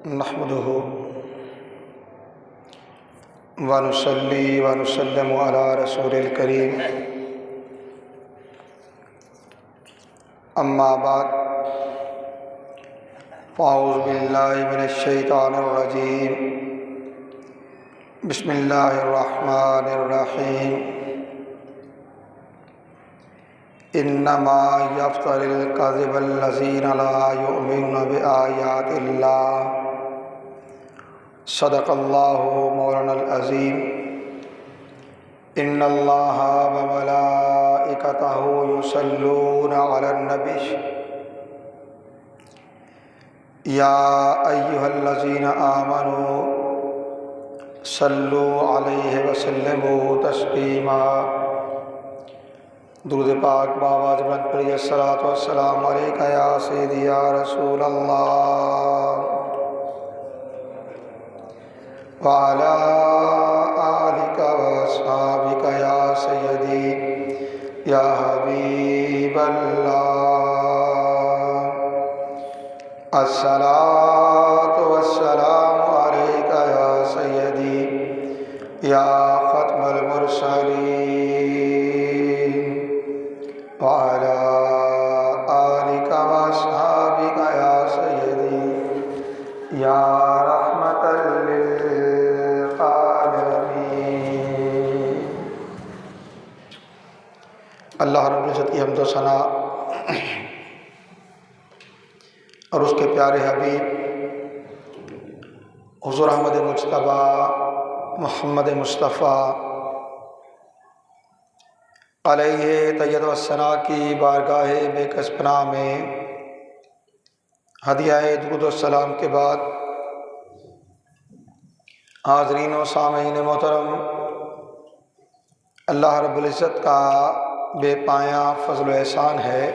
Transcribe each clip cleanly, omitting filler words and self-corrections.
نحمده ونصلي ونسلم على رسول الكريم اما بعد فاعوذ باللہ من الشیطان الرجیم بسم اللہ الرحمن الرحیم انما یفتر الکذب الذین لا یؤمنون بآیات اللہ صدق اللہ مولانا العظیم ان اللہ وملائکتہ یصلون علی النبی یا ایھا الذین آمنوا صلوا علیہ وسلموا تسلیما۔ درود پاک بآواز بلند پڑھیے الصلاۃ والسلام علیک یا سیدی یا رسول اللہ وعلی آلک واصحابک یا سیدی یا حبیب اللہ الصلاۃ والسلام علیک یا سیدی یا ختم المرسلین وعلی آلک واصحابک یا سیدی یا رحمۃ للعالمین۔ اللہ رب العزت کی حمد و ثنا اور اس کے پیارے حبیب حضور احمد مجتبیٰ محمد مصطفیٰ علیہ تیید و ثنا کی بارگاہ بے کس پناہ میں ہدیہ درود و سلام کے بعد حاضرین و سامعین محترم، اللہ رب العزت کا بے پایاں فضل و احسان ہے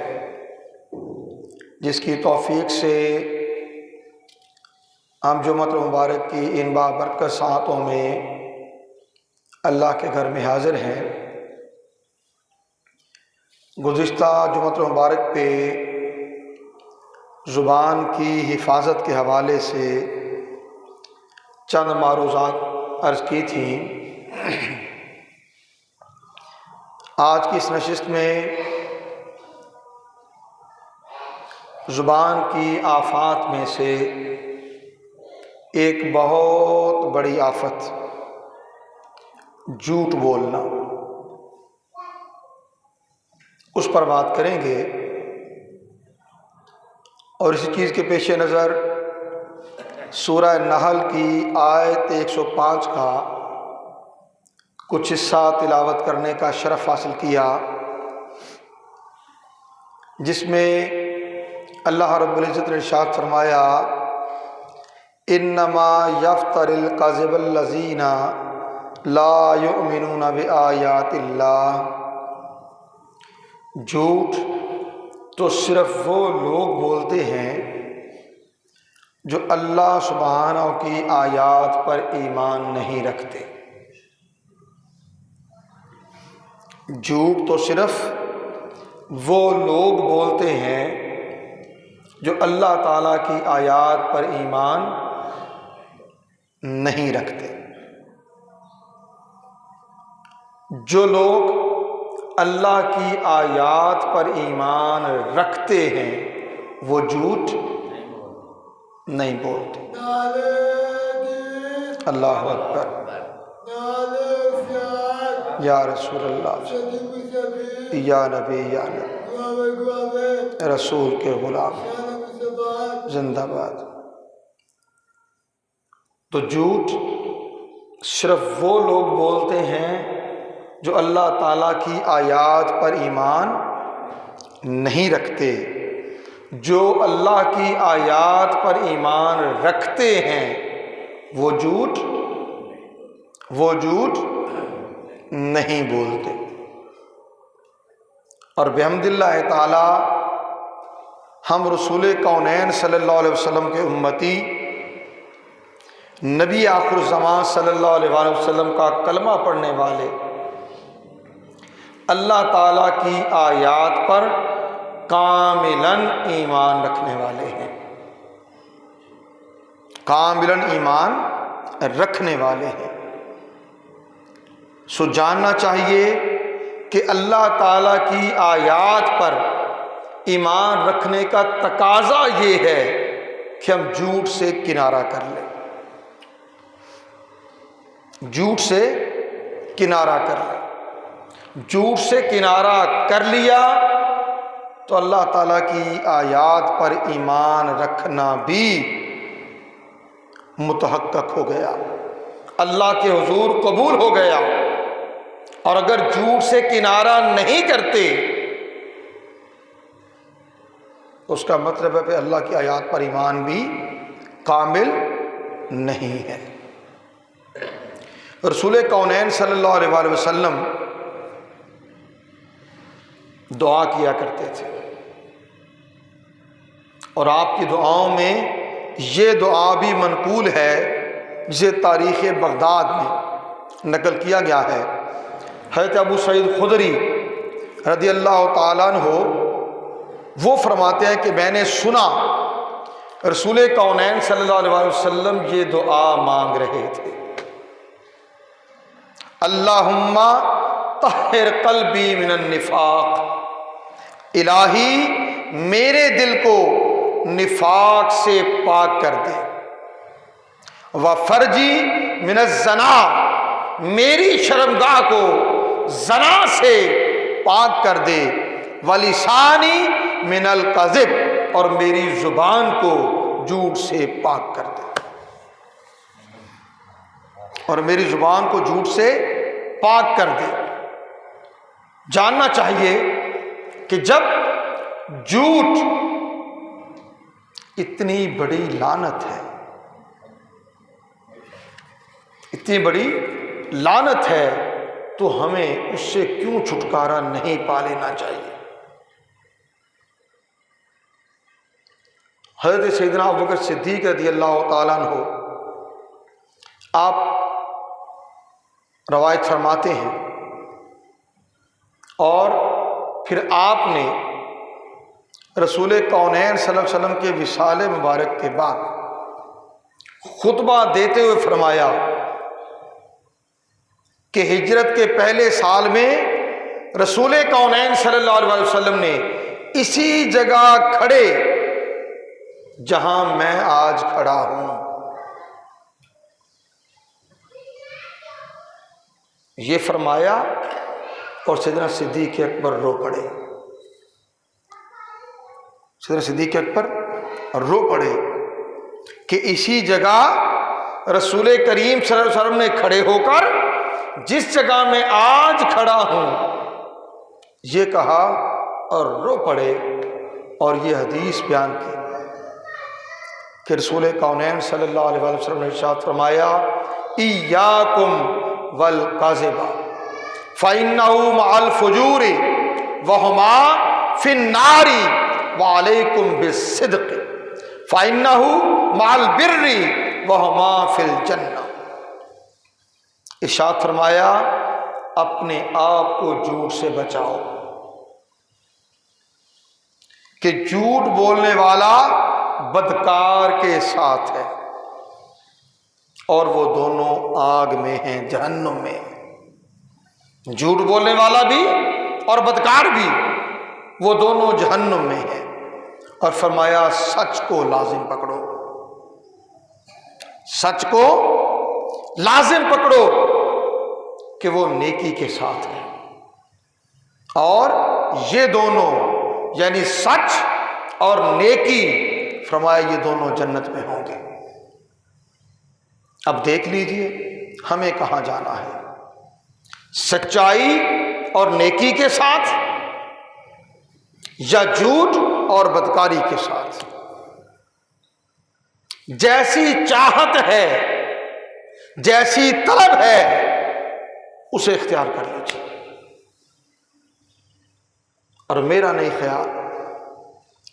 جس کی توفیق سے ہم جمعۃ المبارک کی ان بابرکت ساعتوں میں اللہ کے گھر میں حاضر ہیں۔ گزشتہ جمعۃ المبارک پہ زبان کی حفاظت کے حوالے سے چند معروضات عرض کی تھیں۔ آج کی اس نشست میں زبان کی آفات میں سے ایک بہت بڑی آفت جھوٹ بولنا، اس پر بات کریں گے، اور اسی چیز کے پیش نظر سورہ نحل کی آیت 105 کا کچھ حصہ تلاوت کرنے کا شرف حاصل کیا، جس میں اللہ رب العزت نے ارشاد فرمایا انما یفتر الکذب الذین لا یؤمنون بآیات اللہ، جھوٹ تو صرف وہ لوگ بولتے ہیں جو اللہ سبحانہ کی آیات پر ایمان نہیں رکھتے۔ جھوٹ تو صرف وہ لوگ بولتے ہیں جو اللہ تعالیٰ کی آیات پر ایمان نہیں رکھتے۔ جو لوگ اللہ کی آیات پر ایمان رکھتے ہیں وہ جھوٹ نہیں بولتے۔ اللہ اکبر، یا رسول اللہ، یا نبی، یا نبی، رسول کے غلام، زندہ باد۔ تو جھوٹ صرف وہ لوگ بولتے ہیں جو اللہ تعالیٰ کی آیات پر ایمان نہیں رکھتے۔ جو اللہ کی آیات پر ایمان رکھتے ہیں وہ جھوٹ نہیں بولتے۔ اور بحمد اللہ تعالی ہم رسول کونین صلی اللہ علیہ وسلم کے امتی، نبی آخر الزمان صلی اللہ علیہ وسلم کا کلمہ پڑھنے والے، اللہ تعالیٰ کی آیات پر کاملاً ایمان رکھنے والے ہیں۔ کاملاً ایمان رکھنے والے ہیں۔ سو جاننا چاہیے کہ اللہ تعالیٰ کی آیات پر ایمان رکھنے کا تقاضا یہ ہے کہ ہم جھوٹ سے کنارہ کر لیں، جھوٹ سے کنارہ کر لیں۔ جھوٹ سے کنارہ کر لیا تو اللہ تعالیٰ کی آیات پر ایمان رکھنا بھی متحقق ہو گیا، اللہ کے حضور قبول ہو گیا۔ اور اگر جھوٹ سے کنارہ نہیں کرتے تو اس کا مطلب ہے کہ اللہ کی آیات پر ایمان بھی کامل نہیں ہے۔ رسول کونین صلی اللہ علیہ وآلہ وسلم دعا کیا کرتے تھے، اور آپ کی دعاؤں میں یہ دعا بھی منقول ہے جسے تاریخ بغداد میں نقل کیا گیا ہے۔ حضرت ابو سعید خدری رضی اللہ تعالیٰ عنہ وہ فرماتے ہیں کہ میں نے سنا رسول کونین صلی اللہ علیہ وسلم یہ دعا مانگ رہے تھے، اللہم طہر قلبی من النفاق، الہی میرے دل کو نفاق سے پاک کر دے، وفرجی من الزنا، میری شرمگاہ کو زنا سے پاک کر دے، ولسانی من الکذب، اور میری زبان کو جھوٹ سے پاک کر دے، اور میری زبان کو جھوٹ سے پاک کر دے۔ جاننا چاہیے کہ جب جھوٹ اتنی بڑی لعنت ہے، اتنی بڑی لعنت ہے، تو ہمیں اس سے کیوں چھٹکارا نہیں پا لینا چاہیے؟ حضرت سیدنا ابوبکر صدیق رضی اللہ تعالیٰ عنہ آپ روایت فرماتے ہیں، اور پھر آپ نے رسول کونین صلی اللہ علیہ وسلم کے وصال مبارک کے بعد خطبہ دیتے ہوئے فرمایا کہ ہجرت کے پہلے سال میں رسول کونین صلی اللہ علیہ وسلم نے اسی جگہ کھڑے جہاں میں آج کھڑا ہوں، یہ فرمایا، اور سیدنا صدیق اکبر رو پڑے، سیدنا صدیق اکبر رو پڑے کہ اسی جگہ رسول کریم صلی اللہ علیہ وسلم نے کھڑے ہو کر جس جگہ میں آج کھڑا ہوں یہ کہا، اور رو پڑے، اور یہ حدیث بیان کی کہ رسول کونین صلی اللہ علیہ وسلم نے ارشاد فرمایا، ایاکم والکذب فإنہ مع الفجور وہما فی النار وعلیکم بالصدق فإنہ مع البر وہما فی الجنہ۔ ارشاد فرمایا اپنے آپ کو جھوٹ سے بچاؤ، کہ جھوٹ بولنے والا بدکار کے ساتھ ہے، اور وہ دونوں آگ میں ہیں، جہنم میں۔ جھوٹ بولنے والا بھی اور بدکار بھی، وہ دونوں جہنم میں ہیں۔ اور فرمایا سچ کو لازم پکڑو، سچ کو لازم پکڑو کہ وہ نیکی کے ساتھ ہے، اور یہ دونوں یعنی سچ اور نیکی، فرمایا یہ دونوں جنت میں ہوں گے۔ اب دیکھ لیجئے ہمیں کہاں جانا ہے، سچائی اور نیکی کے ساتھ یا جھوٹ اور بدکاری کے ساتھ؟ جیسی چاہت ہے، جیسی طلب ہے، اسے اختیار کر لیجیے۔ اور میرا نہیں خیال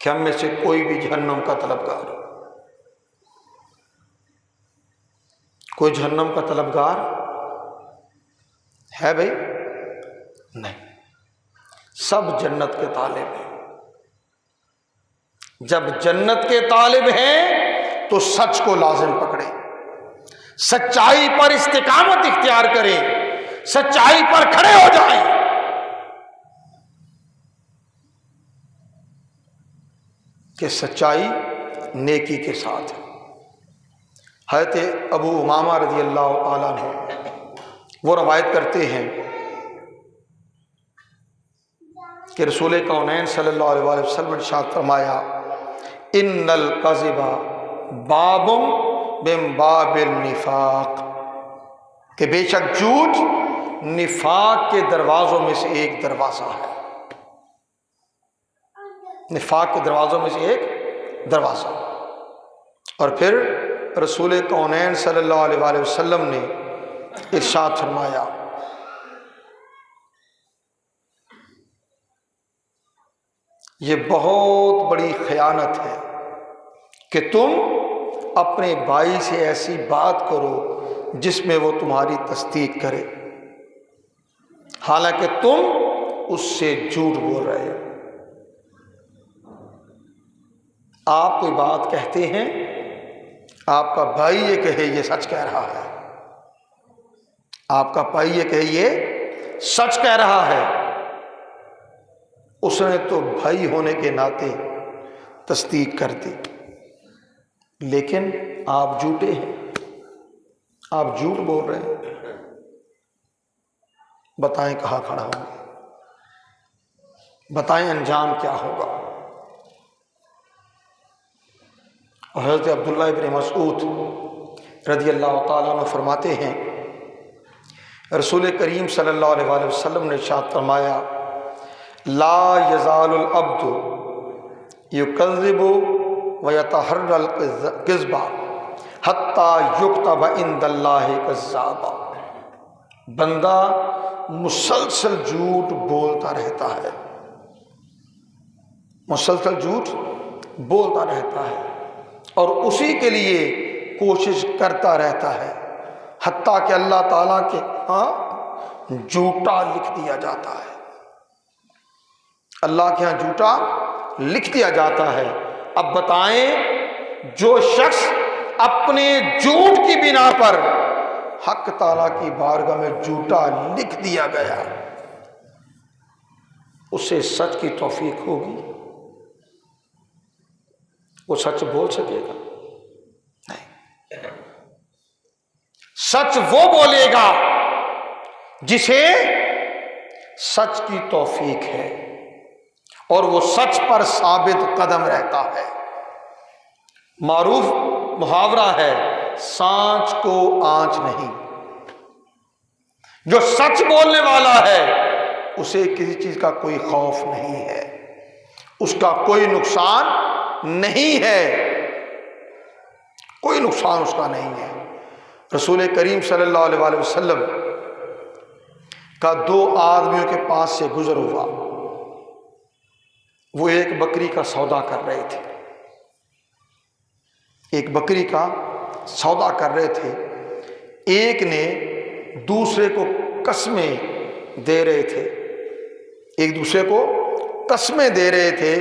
کہ ہم میں سے کوئی بھی جہنم کا طلبگار، کوئی جہنم کا طلبگار ہے بھائی؟ نہیں، سب جنت کے طالب ہیں۔ جب جنت کے طالب ہیں تو سچ کو لازم پکڑے، سچائی پر استقامت اختیار کرے، سچائی پر کھڑے ہو جائیں۔ کہ سچائی نیکی کے ساتھ ہے۔ حضرت ابو امامہ رضی اللہ عنہ عنہ وہ روایت کرتے ہیں کہ رسول کونین صلی اللہ علیہ وآلہ وسلم نے ارشاد فرمایا، ان الکذب باب من باب النفاق، کہ بے شک جھوٹ نفاق کے دروازوں میں سے ایک دروازہ ہے، نفاق کے دروازوں میں سے ایک دروازہ۔ اور پھر رسول کونین صلی اللہ علیہ وآلہ وسلم نے ارشاد فرمایا، یہ بہت بڑی خیانت ہے کہ تم اپنے بھائی سے ایسی بات کرو جس میں وہ تمہاری تصدیق کرے، حالانکہ تم اس سے جھوٹ بول رہے ہو۔ آپ کوئی بات کہتے ہیں، آپ کا بھائی یہ کہے یہ سچ کہہ رہا ہے، آپ کا بھائی یہ کہے یہ سچ کہہ رہا ہے، اس نے تو بھائی ہونے کے ناطے تصدیق کر دی، لیکن آپ جھوٹے ہیں، آپ جھوٹ بول رہے ہیں، بتائیں کہاں کھڑا ہوں گے، بتائیں انجام کیا ہوگا۔ اور حضرت عبداللہ ابن مسعود رضی اللہ تعالیٰ عنہ فرماتے ہیں، رسول کریم صلی اللہ علیہ وآلہ وسلم نے ارشاد فرمایا، لا یزال العبد یکذب ویتحری الکذب حتی یکتب عند اللہ کذابا، بندہ مسلسل جھوٹ بولتا رہتا ہے، مسلسل جھوٹ بولتا رہتا ہے اور اسی کے لیے کوشش کرتا رہتا ہے، حتیٰ کہ اللہ تعالیٰ کے ہاں جھوٹا لکھ دیا جاتا ہے، اللہ کے ہاں جھوٹا لکھ دیا جاتا ہے۔ اب بتائیں، جو شخص اپنے جھوٹ کی بنا پر حق تعالیٰ کی بارگاہ میں جھوٹا لکھ دیا گیا، اسے سچ کی توفیق ہوگی؟ وہ سچ بول سکے گا؟ نہیں۔ سچ وہ بولے گا جسے سچ کی توفیق ہے اور وہ سچ پر ثابت قدم رہتا ہے۔ معروف محاورہ ہے، سانچ کو آنچ نہیں۔ جو سچ بولنے والا ہے اسے کسی چیز کا کوئی خوف نہیں ہے، اس کا کوئی نقصان نہیں ہے، کوئی نقصان اس کا نہیں ہے۔ رسول کریم صلی اللہ علیہ وآلہ وسلم کا دو آدمیوں کے پاس سے گزر ہوا، وہ ایک بکری کا سودا کر رہے تھے، ایک بکری کا سودا کر رہے تھے۔ ایک نے دوسرے کو قسمیں دے رہے تھے، ایک دوسرے کو قسمیں دے رہے تھے۔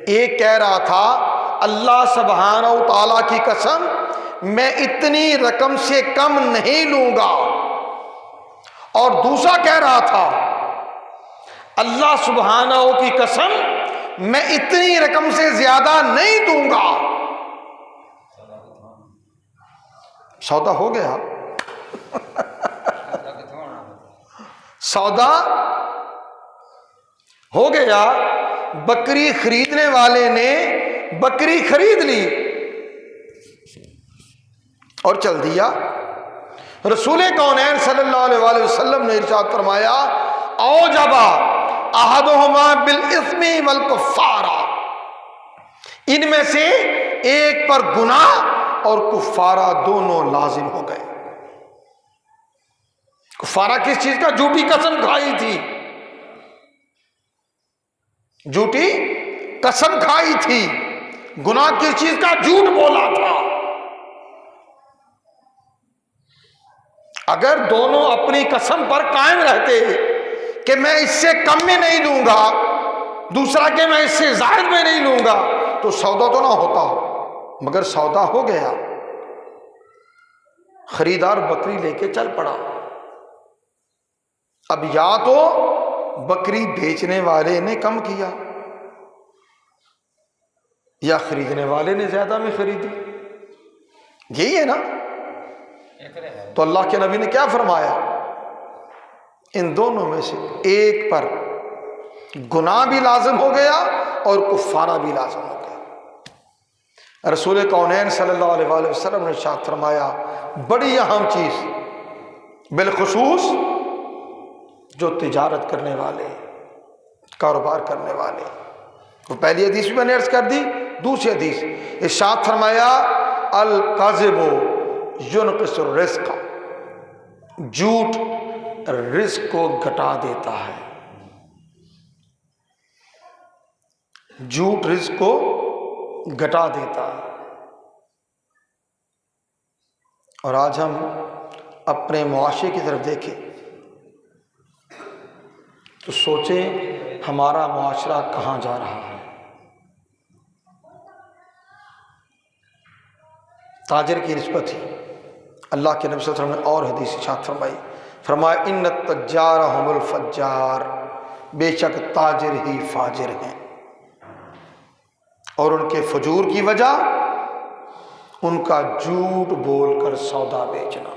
ایک کہہ رہا تھا، اللہ سبحانہ و تعالیٰ کی قسم میں اتنی رقم سے کم نہیں لوں گا، اور دوسرا کہہ رہا تھا، اللہ سبحانہ کی قسم میں اتنی رقم سے زیادہ نہیں دوں گا۔ سودا ہو گیا، سودا ہو گیا۔ بکری خریدنے والے نے بکری خرید لی اور چل دیا۔ رسول کونین صلی اللہ علیہ وآلہ وسلم نے ارشاد فرمایا، اوجب احدہما بالاثم والکفارہ، ان میں سے ایک پر گناہ اور کفارہ دونوں لازم ہو گئے۔ کفارہ کس چیز کا؟ جھوٹی قسم کھائی تھی، جھوٹی قسم کھائی تھی۔ گناہ کس چیز کا؟ جھوٹ بولا تھا۔ اگر دونوں اپنی قسم پر قائم رہتے کہ میں اس سے کم میں نہیں لوں گا، دوسرا کہ میں اس سے زائد میں نہیں لوں گا، تو سودا تو نہ ہوتا، مگر سودا ہو گیا، خریدار بکری لے کے چل پڑا۔ اب یا تو بکری بیچنے والے نے کم کیا یا خریدنے والے نے زیادہ میں خریدی، یہی ہے نا؟ تو اللہ کے نبی نے کیا فرمایا؟ ان دونوں میں سے ایک پر گناہ بھی لازم ہو گیا اور کفارہ بھی لازم ہو گیا۔ رسول کونین صلی اللہ علیہ وآلہ وسلم نے ارشاد فرمایا، بڑی اہم چیز بالخصوص جو تجارت کرنے والے، کاروبار کرنے والے، وہ پہلی حدیث بھی میں نے عرض کر دی، دوسری حدیث ارشاد فرمایا الکذب ینقص الرزق، جھوٹ رزق کو گھٹا دیتا ہے، جھوٹ رزق کو گھٹا دیتا ہے۔ اور آج ہم اپنے معاشرے کی طرف دیکھیں تو سوچیں ہمارا معاشرہ کہاں جا رہا ہے۔ تاجر کی نسبت ہی اللہ کے نبی صلی اللہ علیہ وسلم نے اور حدیث ارشاد فرمائی، فرمایا ان التجار هم الفجار، بے شک تاجر ہی فاجر ہیں، اور ان کے فجور کی وجہ ان کا جھوٹ بول کر سودا بیچنا،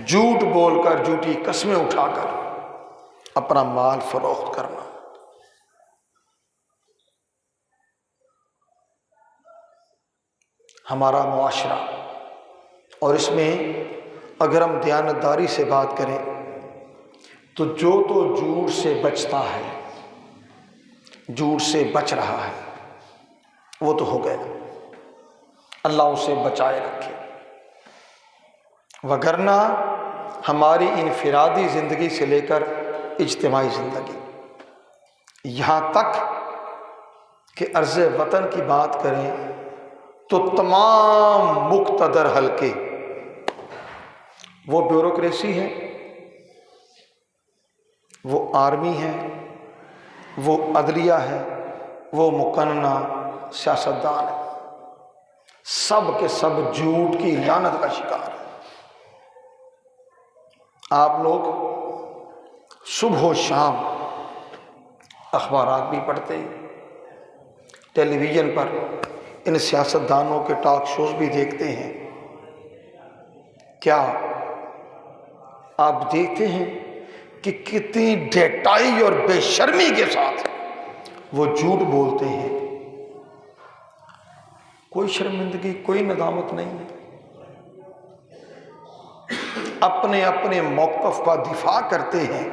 جھوٹ بول کر، جھوٹی قسمیں اٹھا کر اپنا مال فروخت کرنا۔ ہمارا معاشرہ، اور اس میں اگر ہم دیانتداری سے بات کریں تو جھوٹ سے بچتا ہے، جھوٹ سے بچ رہا ہے، وہ تو ہو گیا، اللہ اسے بچائے رکھے، وگرنہ ہماری انفرادی زندگی سے لے کر اجتماعی زندگی، یہاں تک کہ عرض وطن کی بات کریں تو تمام مقتدر حلقے، وہ بیوروکریسی ہے، وہ آرمی ہے، وہ عدلیہ ہے، وہ مقننہ سیاستدان ہے، سب کے سب جھوٹ کی لعنت کا شکار ہے۔ آپ لوگ صبح و شام اخبارات بھی پڑھتے ہیں، ٹیلی ویژن پر ان سیاستدانوں کے ٹاک شوز بھی دیکھتے ہیں، کیا آپ دیکھتے ہیں کہ کتنی ڈھٹائی اور بے شرمی کے ساتھ وہ جھوٹ بولتے ہیں؟ کوئی شرمندگی، کوئی ندامت نہیں ہے، اپنے اپنے موقف کا دفاع کرتے ہیں،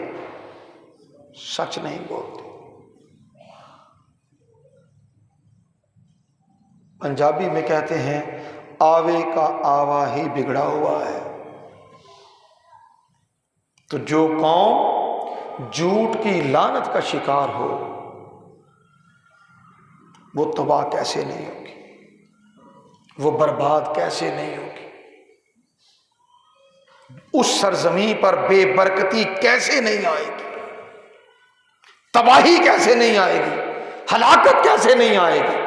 سچ نہیں بولتے۔ پنجابی میں کہتے ہیں آوے کا آوا ہی بگڑا ہوا ہے۔ تو جو قوم جھوٹ کی لعنت کا شکار ہو وہ تباہ کیسے نہیں ہوگی، وہ برباد کیسے نہیں ہوگی، اس سرزمین پر بے برکتی کیسے نہیں آئے گی، تباہی کیسے نہیں آئے گی، ہلاکت کیسے نہیں آئے گی۔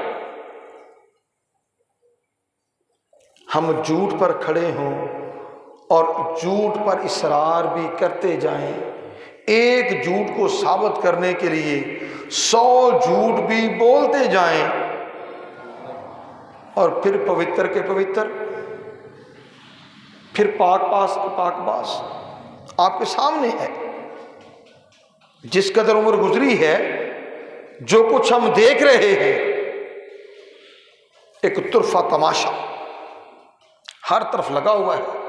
ہم جھوٹ پر کھڑے ہوں اور جھوٹ پر اصرار بھی کرتے جائیں، ایک جھوٹ کو ثابت کرنے کے لیے 100 جھوٹ بھی بولتے جائیں، اور پھر پوتر کے پوتر، پھر پاک پاس کے پاک باس آپ کے سامنے ہے۔ جس قدر عمر گزری ہے، جو کچھ ہم دیکھ رہے ہیں، ایک طرفہ تماشا ہر طرف لگا ہوا ہے،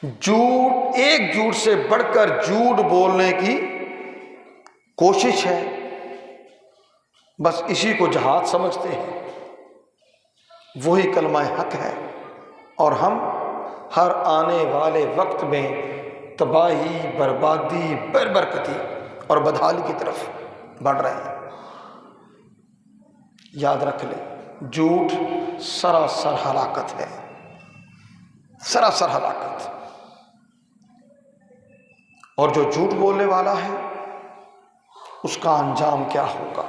جھوٹ، ایک جھوٹ سے بڑھ کر جھوٹ بولنے کی کوشش ہے، بس اسی کو جہاد سمجھتے ہیں، وہی کلمہ حق ہے، اور ہم ہر آنے والے وقت میں تباہی، بربادی، برکتی اور بدحالی کی طرف بڑھ رہے ہیں۔ یاد رکھ لیں، جھوٹ سراسر ہلاکت ہے، سراسر ہلاکت، اور جو جھوٹ بولنے والا ہے اس کا انجام کیا ہوگا؟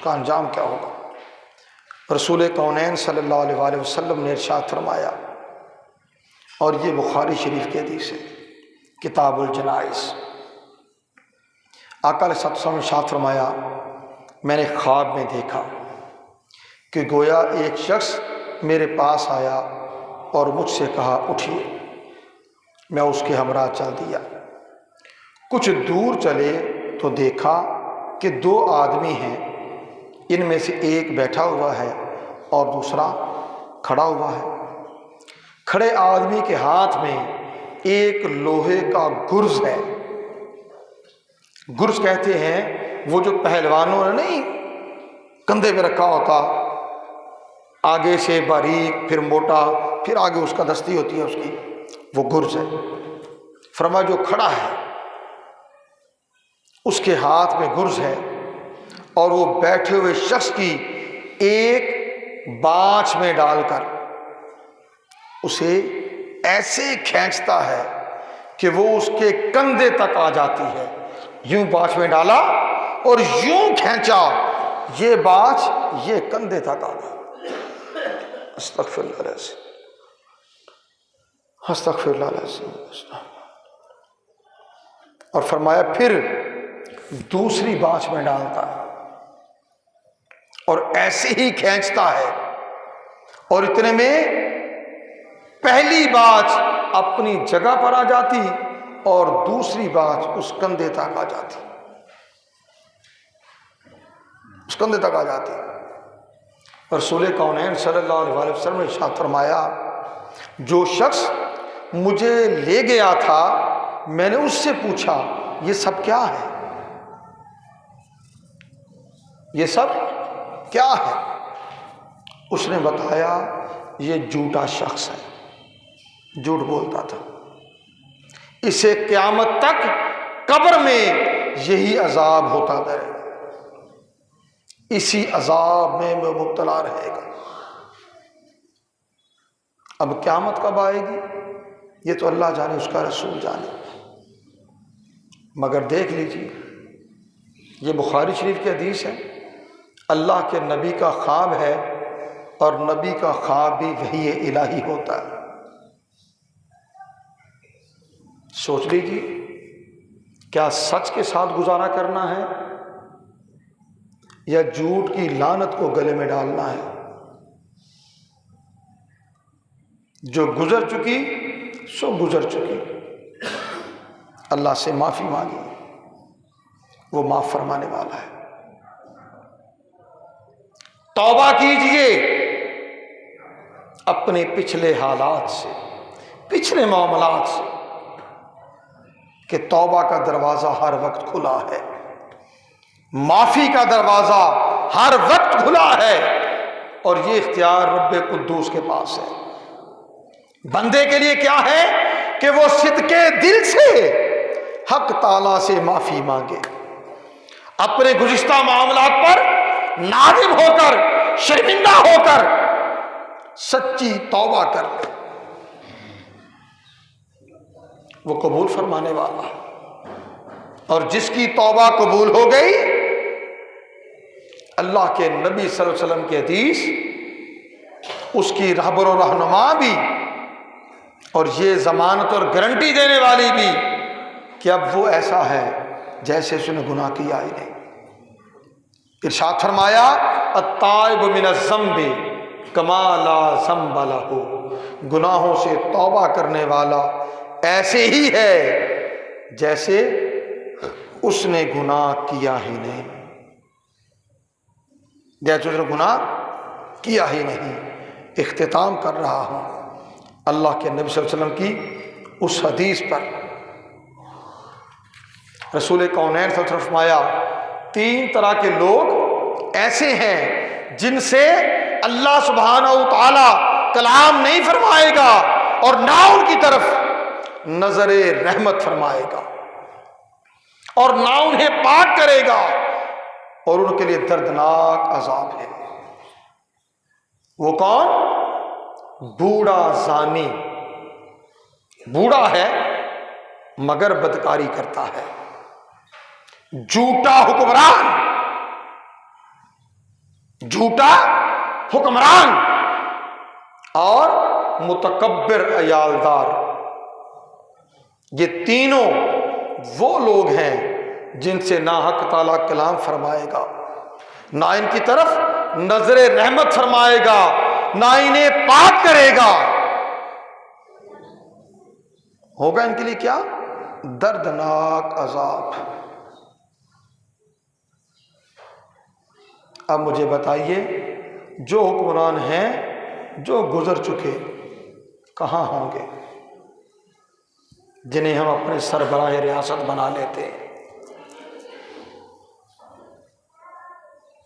کا انجام کیا ہوگا۔ رسول کونین صلی اللہ علیہ وآلہ وسلم نے ارشاد فرمایا، اور یہ بخاری شریف کی حدیث ہے، کتاب الجنائز، آقا علیہ الصلوۃ والسلام نے ارشاد فرمایا، میں نے خواب میں دیکھا کہ گویا ایک شخص میرے پاس آیا اور مجھ سے کہا اٹھیے، میں اس کے ہمراہ چل دیا۔ کچھ دور چلے تو دیکھا کہ دو آدمی ہیں، ان میں سے ایک بیٹھا ہوا ہے اور دوسرا کھڑا ہوا ہے۔ کھڑے آدمی کے ہاتھ میں ایک لوہے کا گرز ہے۔ گرز کہتے ہیں وہ جو پہلوانوں نے نہیں کندھے پہ رکھا ہوتا، آگے سے باریک پھر موٹا پھر آگے اس کا دستی ہوتی ہے اس کی، وہ گرز ہے۔ فرمایا جو کھڑا ہے اس کے ہاتھ میں گرز ہے، اور وہ بیٹھے ہوئے شخص کی ایک بانچ میں ڈال کر اسے ایسے کھینچتا ہے کہ وہ اس کے کندھے تک آ جاتی ہے۔ یوں بانچ میں ڈالا اور یوں کھینچا، یہ بانچ یہ کندھے تک آ گئی۔ استغفر اللہ العظیم، استغفر اللہ العظیم۔ اور فرمایا پھر دوسری بانچ میں ڈالتا ہے اور ایسے ہی کھینچتا ہے، اور اتنے میں پہلی بانچ اپنی جگہ پر آ جاتی اور دوسری بانچ اس کندھے تک آ جاتی، اس کندھے تک آ جاتی۔ رسول کونین صلی اللہ علیہ وسلم نے ارشاد فرمایا، جو شخص مجھے لے گیا تھا میں نے اس سے پوچھا یہ سب کیا ہے، یہ سب کیا ہے؟ اس نے بتایا یہ جھوٹا شخص ہے، جھوٹ بولتا تھا، اسے قیامت تک قبر میں یہی عذاب ہوتا رہے گا، اسی عذاب میں وہ مبتلا رہے گا۔ اب قیامت کب آئے گی یہ تو اللہ جانے، اس کا رسول جانے، مگر دیکھ لیجیے یہ بخاری شریف کی حدیث ہے، اللہ کے نبی کا خواب ہے، اور نبی کا خواب بھی وحی الہی ہوتا ہے۔ سوچ لیجیے کیا سچ کے ساتھ گزارا کرنا ہے یا جھوٹ کی لعنت کو گلے میں ڈالنا ہے؟ جو گزر چکی سو گزر چکی، اللہ سے معافی مانگی، وہ معاف فرمانے والا ہے۔ توبہ کیجئے اپنے پچھلے حالات سے، پچھلے معاملات سے، کہ توبہ کا دروازہ ہر وقت کھلا ہے، معافی کا دروازہ ہر وقت کھلا ہے، اور یہ اختیار رب قدوس کے پاس ہے۔ بندے کے لیے کیا ہے کہ وہ صدقے دل سے حق تعالی سے معافی مانگے، اپنے گزشتہ معاملات پر نادم ہو کر، شرمندہ ہو کر سچی توبہ کر لے، وہ قبول فرمانے والا ہے۔ اور جس کی توبہ قبول ہو گئی، اللہ کے نبی صلی اللہ علیہ وسلم کی حدیث اس کی رہبر و رہنما بھی، اور یہ ضمانت اور گارنٹی دینے والی بھی کہ اب وہ ایسا ہے جیسے اس نے گناہ کیا ہی نہیں۔ ارشاد فرمایا التائب من الذنب کما لا ذنب لہ، گناہوں سے توبہ کرنے والا ایسے ہی ہے جیسے اس نے گناہ کیا ہی نہیں، جیسے اس نے گناہ کیا ہی نہیں۔ اختتام کر رہا ہوں اللہ کے نبی صلی اللہ علیہ وسلم کی اس حدیث پر۔ رسول کونین صلی اللہ علیہ وسلم فرمایا، تین طرح کے لوگ ایسے ہیں جن سے اللہ سبحانہ و تعالی کلام نہیں فرمائے گا اور نہ ان کی طرف نظر رحمت فرمائے گا اور نہ انہیں پاک کرے گا، اور ان کے لیے دردناک عذاب ہے۔ وہ کون؟ بوڑھا زانی، بوڑھا ہے مگر بدکاری کرتا ہے، جھوٹا حکمران، جھوٹا حکمران اور متکبر عیالدار، یہ تینوں وہ لوگ ہیں جن سے نہ حق تعالیٰ کلام فرمائے گا، نہ ان کی طرف نظر رحمت فرمائے گا، نہ انہیں پاک کرے گا۔ ہوگا ان کے لیے کیا؟ دردناک عذاب۔ اب مجھے بتائیے، جو حکمران ہیں جو گزر چکے کہاں ہوں گے، جنہیں ہم اپنے سربراہ ریاست بنا لیتے؟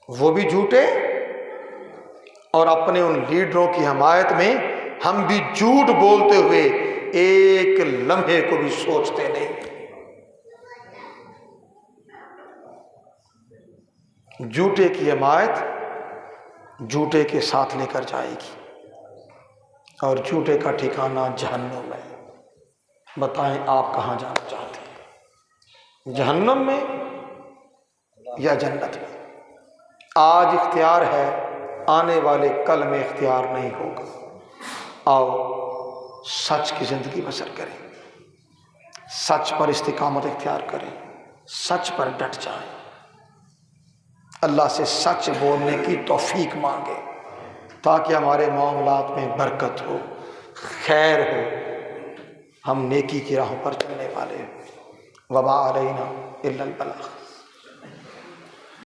وہ بھی جھوٹے، اور اپنے ان لیڈروں کی حمایت میں ہم بھی جھوٹ بولتے ہوئے ایک لمحے کو بھی سوچتے نہیں۔ جھوٹے کی حمایت جھوٹے کے ساتھ لے کر جائے گی، اور جھوٹے کا ٹھکانہ جہنم ہے۔ بتائیں آپ کہاں جانا چاہتے ہیں، جہنم میں یا جنت میں؟ آج اختیار ہے، آنے والے کل میں اختیار نہیں ہوگا۔ آؤ سچ کی زندگی بسر کریں، سچ پر استقامت اختیار کریں، سچ پر ڈٹ جائیں، اللہ سے سچ بولنے کی توفیق مانگیں تاکہ ہمارے معاملات میں برکت ہو، خیر ہو، ہم نیکی کی راہوں پر چلنے والے ہوں۔ وما علینا الا البلاغ۔